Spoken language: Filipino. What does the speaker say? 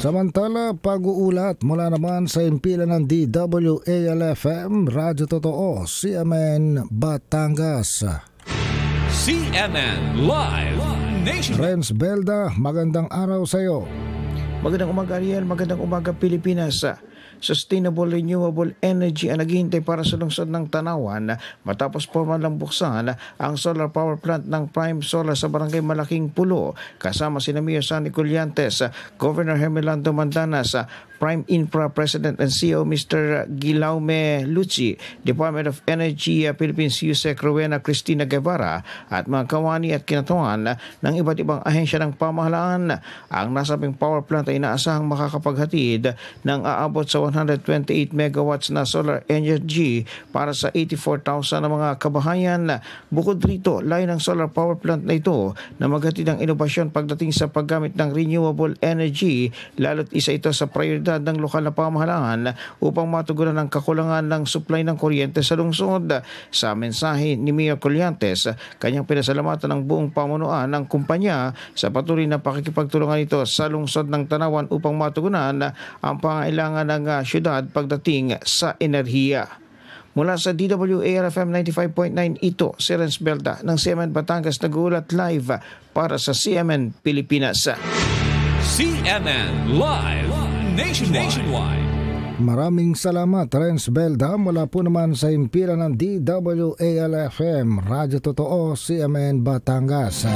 Samantala, pag-uulat mula naman sa impilan ng DWALFM, Radyo Totoo, CMN Batangas. CNN Live Nation. Renz Belda, magandang araw sa iyo. Magandang umaga, Ariel. Magandang umaga, Pilipinas. Sustainable renewable energy ang naghihintay para sa lungsod ng Tanawan matapos formal lang buksan ang solar power plant ng Prime Solar sa Barangay Malaking Pulo kasama sina Mayor Sonny Colliantes, Governor Hermelando Mandanas, Prime Infra President and CEO Mr. Guilaume Lucci, Department of Energy Philippines USEC Rowena Cristina Guevara at mga kawani at kinatuan ng iba't ibang ahensya ng pamahalaan. Ang nasabing power plant ay inaasahang makakapaghatid ng aabot sa 128 megawatts na solar energy para sa 84,000 na mga kabahayan. Bukod rito, layo ng solar power plant na ito na maghatid ng inobasyon pagdating sa paggamit ng renewable energy, lalo't isa ito sa prioridad ng lokal na pamahalaan upang matugunan ang kakulangan ng supply ng kuryente sa lungsod. Sa mensahe ni Mayor Colliantes, kanyang pinasalamatan ng buong pamunuan ng kumpanya sa patuloy na pakikipagtulungan ito sa lungsod ng Tanawan upang matugunan ang pangailangan ng syudad pagdating sa enerhiya. Mula sa DWALFM 95.9, ito si Renz Belda ng CMN Batangas nag-uulat live para sa CMN Pilipinas. CNN Live Nationwide. Maraming salamat, Renz Belda, mula po naman sa impilan ng DWALFM, Radyo Totoo, CMN Batangas.